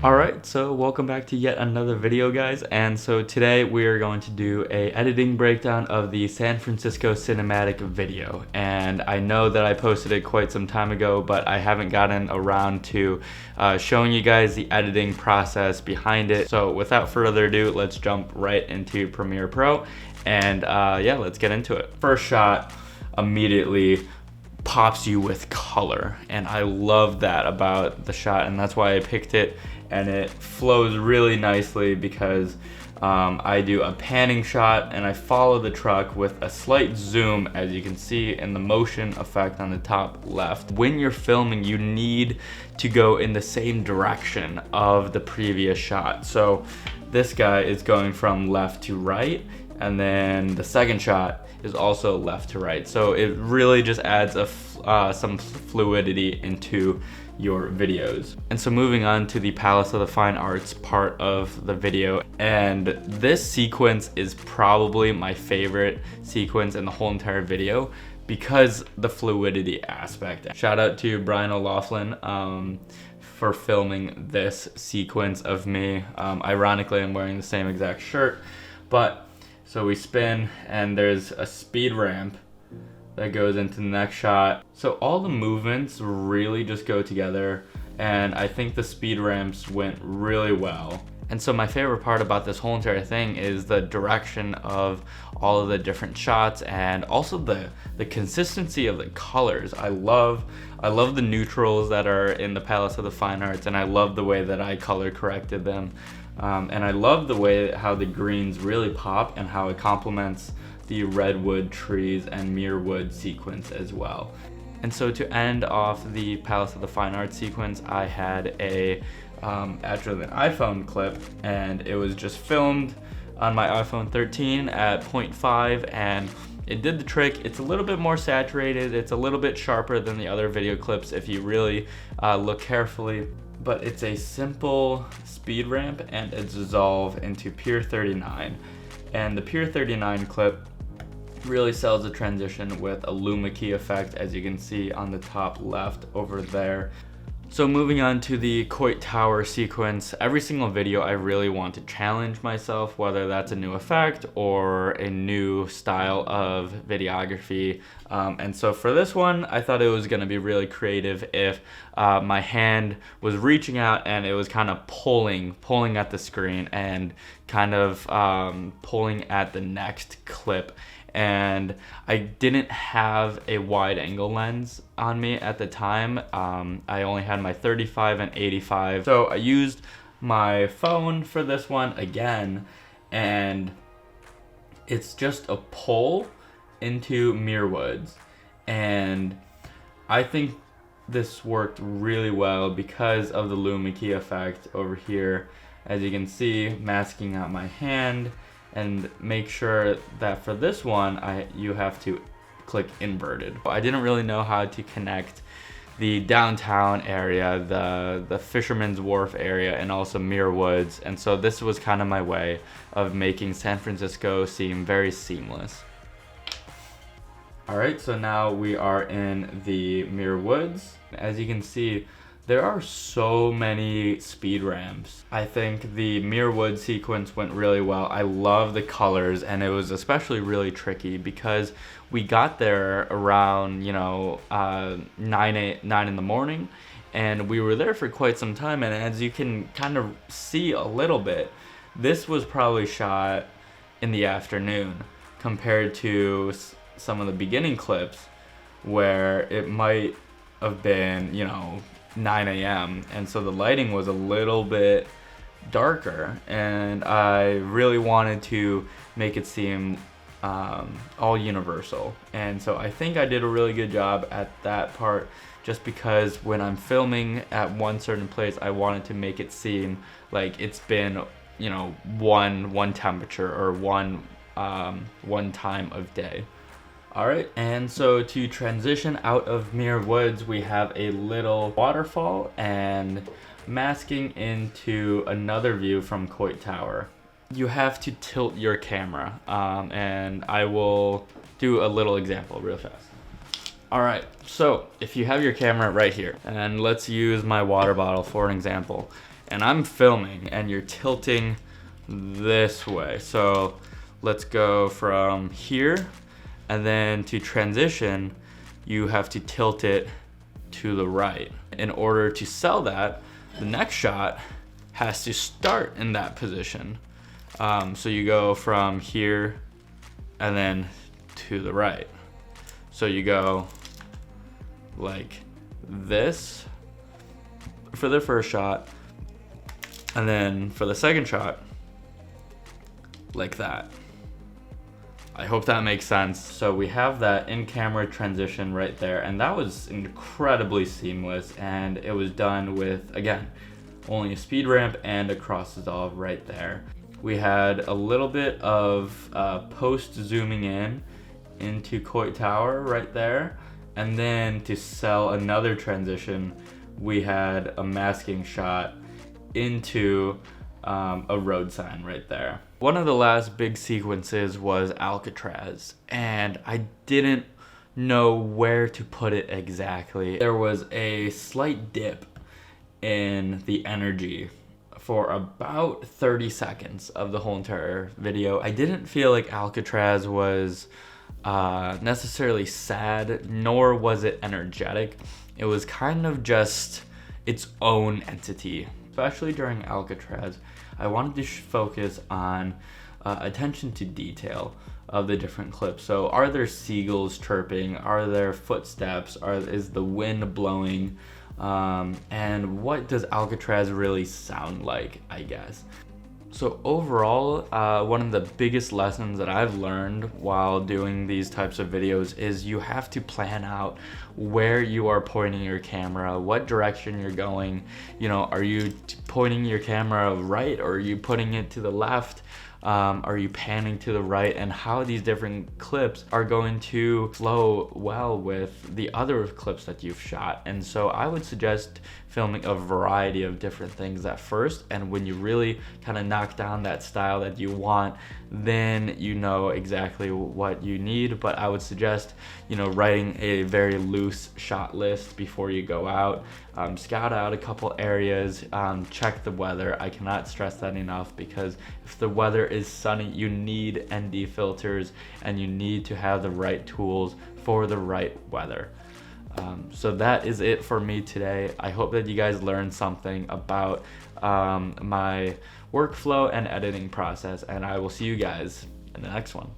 Alright, so welcome back to yet another video, guys. And so today we are going to do a editing breakdown of the San Francisco cinematic video. And I know that I posted it quite some time ago, but I haven't gotten around to showing you guys the editing process behind it. So without further ado, let's jump right into Premiere Pro. And yeah, let's get into it. First shot immediately pops you with color, and I love that about the shot, and that's why I picked it. And it flows really nicely because I do a panning shot and I follow the truck with a slight zoom, as you can see in the motion effect on the top left. When you're filming, you need to go in the same direction of the previous shot. So this guy is going from left to right, and then the second shot is also left to right. So it really just adds some fluidity into your videos. And so moving on to the Palace of the Fine Arts part of the video, and this sequence is probably my favorite sequence in the whole entire video because the fluidity aspect. Shout out to Brian O'Loughlin for filming this sequence of me. Ironically, I'm wearing the same exact shirt, but so we spin and there's a speed ramp that goes into the next shot. So all the movements really just go together, and I think the speed ramps went really well. And so my favorite part about this whole entire thing is the direction of all of the different shots, and also the consistency of the colors. I love the neutrals that are in the Palace of the Fine Arts, and I love the way that I color corrected them. And I love the way how the greens really pop and how it complements the redwood trees and muirwood sequence as well. And so to end off the Palace of the Fine Arts sequence, I had actually an iPhone clip, and it was just filmed on my iPhone 13 at 0.5, and it did the trick. It's a little bit more saturated, it's a little bit sharper than the other video clips if you really look carefully, but it's a simple speed ramp and a dissolve into Pier 39. And the Pier 39 clip really sells the transition with a luma key effect, as you can see on the top left over there. So moving on to the Coit Tower sequence, every single video I really want to challenge myself, whether that's a new effect or a new style of videography. And so for this one, I thought it was going to be really creative if my hand was reaching out and it was kind of pulling at the screen and kind of pulling at the next clip. And I didn't have a wide angle lens on me at the time. I only had my 35 and 85. So I used my phone for this one again, and it's just a pull into muirwoods. And I think this worked really well because of the luma key effect over here. As you can see, masking out my hand. And make sure that for this one, you have to click inverted. I didn't really know how to connect the downtown area, the Fisherman's Wharf area, and also muirwoods. And so this was kind of my way of making San Francisco seem very seamless. All right, so now we are in the muirwoods. As you can see, there are so many speed ramps. I think the muirwood sequence went really well. I love the colors, and it was especially really tricky because we got there around 9 in the morning, and we were there for quite some time. And as you can kind of see a little bit, this was probably shot in the afternoon compared to some of the beginning clips where it might have been 9 a.m. and so the lighting was a little bit darker, and I really wanted to make it seem all universal. And so I think I did a really good job at that part, just because when I'm filming at one certain place, I wanted to make it seem like it's been one temperature or one time of day. Alright, and so to transition out of muirwoods, we have a little waterfall and masking into another view from Coit Tower. You have to tilt your camera, and I will do a little example real fast. Alright, so if you have your camera right here, and let's use my water bottle for an example, and I'm filming and you're tilting this way. So let's go from here, and then to transition, you have to tilt it to the right. In order to sell that, the next shot has to start in that position. So you go from here and then to the right. So you go like this for the first shot, and then for the second shot, like that. I hope that makes sense. So we have that in-camera transition right there, and that was incredibly seamless, and it was done with, again, only a speed ramp and a cross dissolve right there. We had a little bit of post zooming in into Coit Tower right there, and then to sell another transition, we had a masking shot into a road sign right there. One of the last big sequences was Alcatraz, and I didn't know where to put it exactly. There was a slight dip in the energy for about 30 seconds of the whole entire video. I didn't feel like Alcatraz was necessarily sad, nor was it energetic. It was kind of just its own entity. Especially during Alcatraz, I wanted to focus on attention to detail of the different clips. So are there seagulls chirping? Are there footsteps? Is the wind blowing? And what does Alcatraz really sound like, I guess? So overall, one of the biggest lessons that I've learned while doing these types of videos is you have to plan out where you are pointing your camera, what direction you're going. You know, are you pointing your camera right, or are you putting it to the left? Are you panning to the right? And how these different clips are going to flow well with the other clips that you've shot. And so I would suggest filming a variety of different things at first, and when you really kind of knock down that style that you want, then you know exactly what you need. But I would suggest, you know, writing a very loose shot list before you go out. Scout out a couple areas, check the weather. I cannot stress that enough, because if the weather is sunny, you need ND filters and you need to have the right tools for the right weather. So that is it for me today. I hope that you guys learned something about my workflow and editing process, and I will see you guys in the next one.